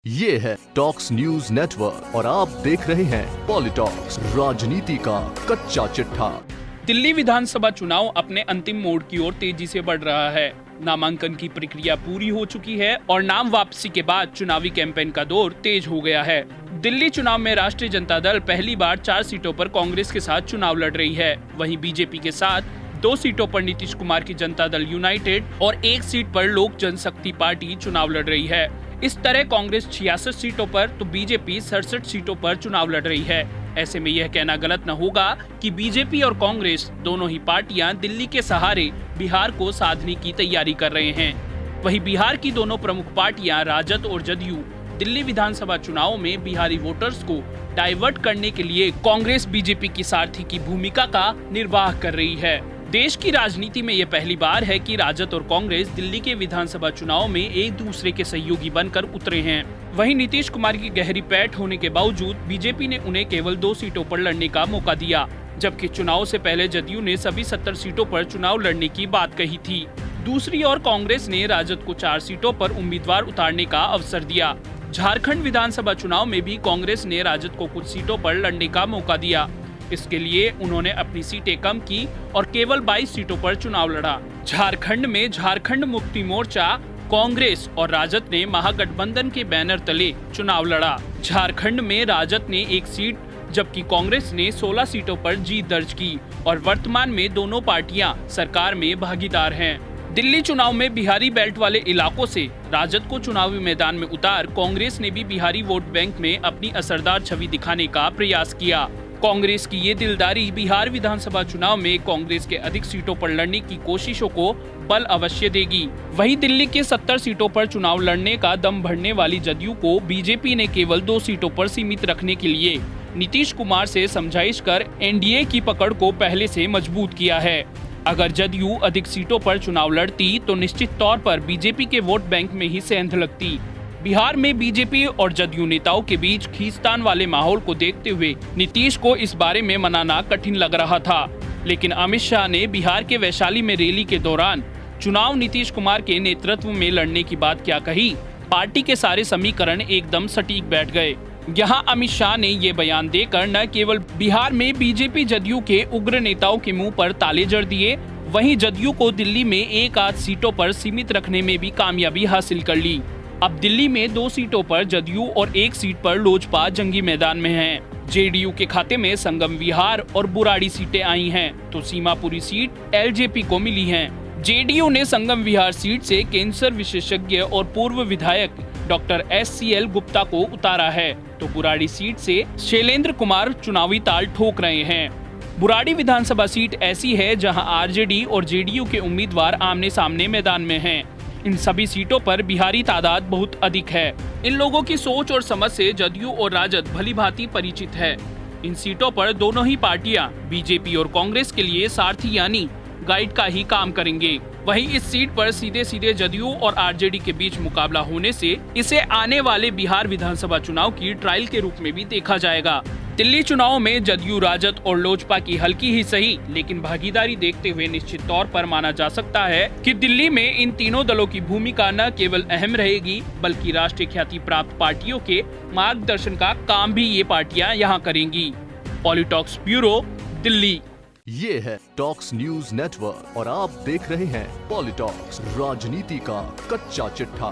ये है talks news network और आप देख रहे हैं पॉलिटॉक्स, राजनीति का कच्चा चिट्ठा। दिल्ली विधानसभा चुनाव अपने अंतिम मोड़ की ओर तेजी से बढ़ रहा है। नामांकन की प्रक्रिया पूरी हो चुकी है और नाम वापसी के बाद चुनावी कैंपेन का दौर तेज हो गया है। दिल्ली चुनाव में राष्ट्रीय जनता दल पहली बार 4 सीटों पर कांग्रेस के साथ चुनाव लड़ रही है। वहीं बीजेपी के साथ 2 सीटों पर नीतीश कुमार की जनता दल यूनाइटेड और 1 सीट पर लोक जनशक्ति पार्टी चुनाव लड़ रही है। इस तरह कांग्रेस 66 सीटों पर तो बीजेपी 67 सीटों पर चुनाव लड़ रही है। ऐसे में यह कहना गलत न होगा कि बीजेपी और कांग्रेस दोनों ही पार्टियां दिल्ली के सहारे बिहार को साधने की तैयारी कर रहे हैं। वहीं बिहार की दोनों प्रमुख पार्टियां राजद और जदयू दिल्ली विधानसभा चुनाव में बिहारी वोटर्स को डाइवर्ट करने के लिए कांग्रेस बीजेपी की सारथी की भूमिका का निर्वाह कर रही है। देश की राजनीति में यह पहली बार है कि राजद और कांग्रेस दिल्ली के विधानसभा चुनाव में एक दूसरे के सहयोगी बनकर उतरे हैं। वहीं नीतीश कुमार की गहरी पैठ होने के बावजूद बीजेपी ने उन्हें केवल 2 सीटों पर लड़ने का मौका दिया, जबकि चुनाव से पहले जदयू ने सभी 70 सीटों पर चुनाव लड़ने की बात कही थी। दूसरी ओर कांग्रेस ने राजद को 4 सीटों पर उम्मीदवार उतारने का अवसर दिया। झारखंड विधानसभा चुनाव में भी कांग्रेस ने राजद को कुछ सीटों पर लड़ने का मौका दिया। इसके लिए उन्होंने अपनी सीटें कम की और केवल 22 सीटों पर चुनाव लड़ा। झारखंड में झारखंड मुक्ति मोर्चा, कांग्रेस और राजद ने महागठबंधन के बैनर तले चुनाव लड़ा। झारखंड में राजद ने 1 सीट जबकि कांग्रेस ने 16 सीटों पर जीत दर्ज की और वर्तमान में दोनों पार्टियां सरकार में भागीदार हैं। दिल्ली चुनाव में बिहारी बेल्ट वाले इलाकों से राजद को चुनावी मैदान में उतार कांग्रेस ने भी बिहारी वोट बैंक में अपनी असरदार छवि दिखाने का प्रयास किया। कांग्रेस की ये दिलदारी बिहार विधानसभा चुनाव में कांग्रेस के अधिक सीटों पर लड़ने की कोशिशों को बल अवश्य देगी। वहीं दिल्ली के 70 सीटों पर चुनाव लड़ने का दम भरने वाली जदयू को बीजेपी ने केवल 2 सीटों पर सीमित रखने के लिए नीतीश कुमार से समझाइश कर एनडीए की पकड़ को पहले से मजबूत किया है। अगर जदयू अधिक सीटों पर चुनाव लड़ती तो निश्चित तौर पर बीजेपी के वोट बैंक में ही सेंध लगती। बिहार में बीजेपी और जदयू नेताओं के बीच खींचतान वाले माहौल को देखते हुए नीतीश को इस बारे में मनाना कठिन लग रहा था, लेकिन अमित शाह ने बिहार के वैशाली में रैली के दौरान चुनाव नीतीश कुमार के नेतृत्व में लड़ने की बात क्या कही। पार्टी के सारे समीकरण एकदम सटीक बैठ गए। यहाँ अमित शाह ने ये बयान देकर न केवल बिहार में बीजेपी जदयू के उग्र नेताओं के मुंह पर ताले जड़ दिए, वहीं जदयू को दिल्ली में 1-8 सीटों पर सीमित रखने में भी कामयाबी हासिल कर ली। अब दिल्ली में 2 सीटों पर जदयू और 1 सीट पर लोजपा जंगी मैदान में हैं। जेडीयू के खाते में संगम विहार और बुराड़ी सीटें आई हैं, तो सीमापुरी सीट एलजेपी को मिली हैं। जेडीयू ने संगम विहार सीट से कैंसर विशेषज्ञ और पूर्व विधायक डॉक्टर SCL गुप्ता को उतारा है, तो बुराड़ी सीट से शैलेंद्र कुमार चुनावी ताल ठोक रहे हैं। बुराड़ी विधानसभा सीट ऐसी है जहां आरजेडी और जेडीयू के उम्मीदवार आमने सामने मैदान में हैं। इन सभी सीटों पर बिहारी तादाद बहुत अधिक है। इन लोगों की सोच और समझ से जदयू और राजद भलीभांति परिचित है। इन सीटों पर दोनों ही पार्टियां बीजेपी और कांग्रेस के लिए सारथी यानी गाइड का ही काम करेंगे। वहीं इस सीट पर सीधे सीधे जदयू और आरजेडी के बीच मुकाबला होने से इसे आने वाले बिहार विधानसभा चुनाव की ट्रायल के रूप में भी देखा जाएगा। दिल्ली चुनाव में जदयू, राजद और लोजपा की हल्की ही सही लेकिन भागीदारी देखते हुए निश्चित तौर पर माना जा सकता है कि दिल्ली में इन तीनों दलों की भूमिका न केवल अहम रहेगी बल्कि राष्ट्रीय ख्याति प्राप्त पार्टियों के मार्गदर्शन का काम भी ये पार्टियां यहां करेंगी। पॉलिटॉक्स ब्यूरो, दिल्ली। ये है टॉक्स न्यूज नेटवर्क और आप देख रहे हैं पॉलिटॉक्स, राजनीति का कच्चा चिट्ठा।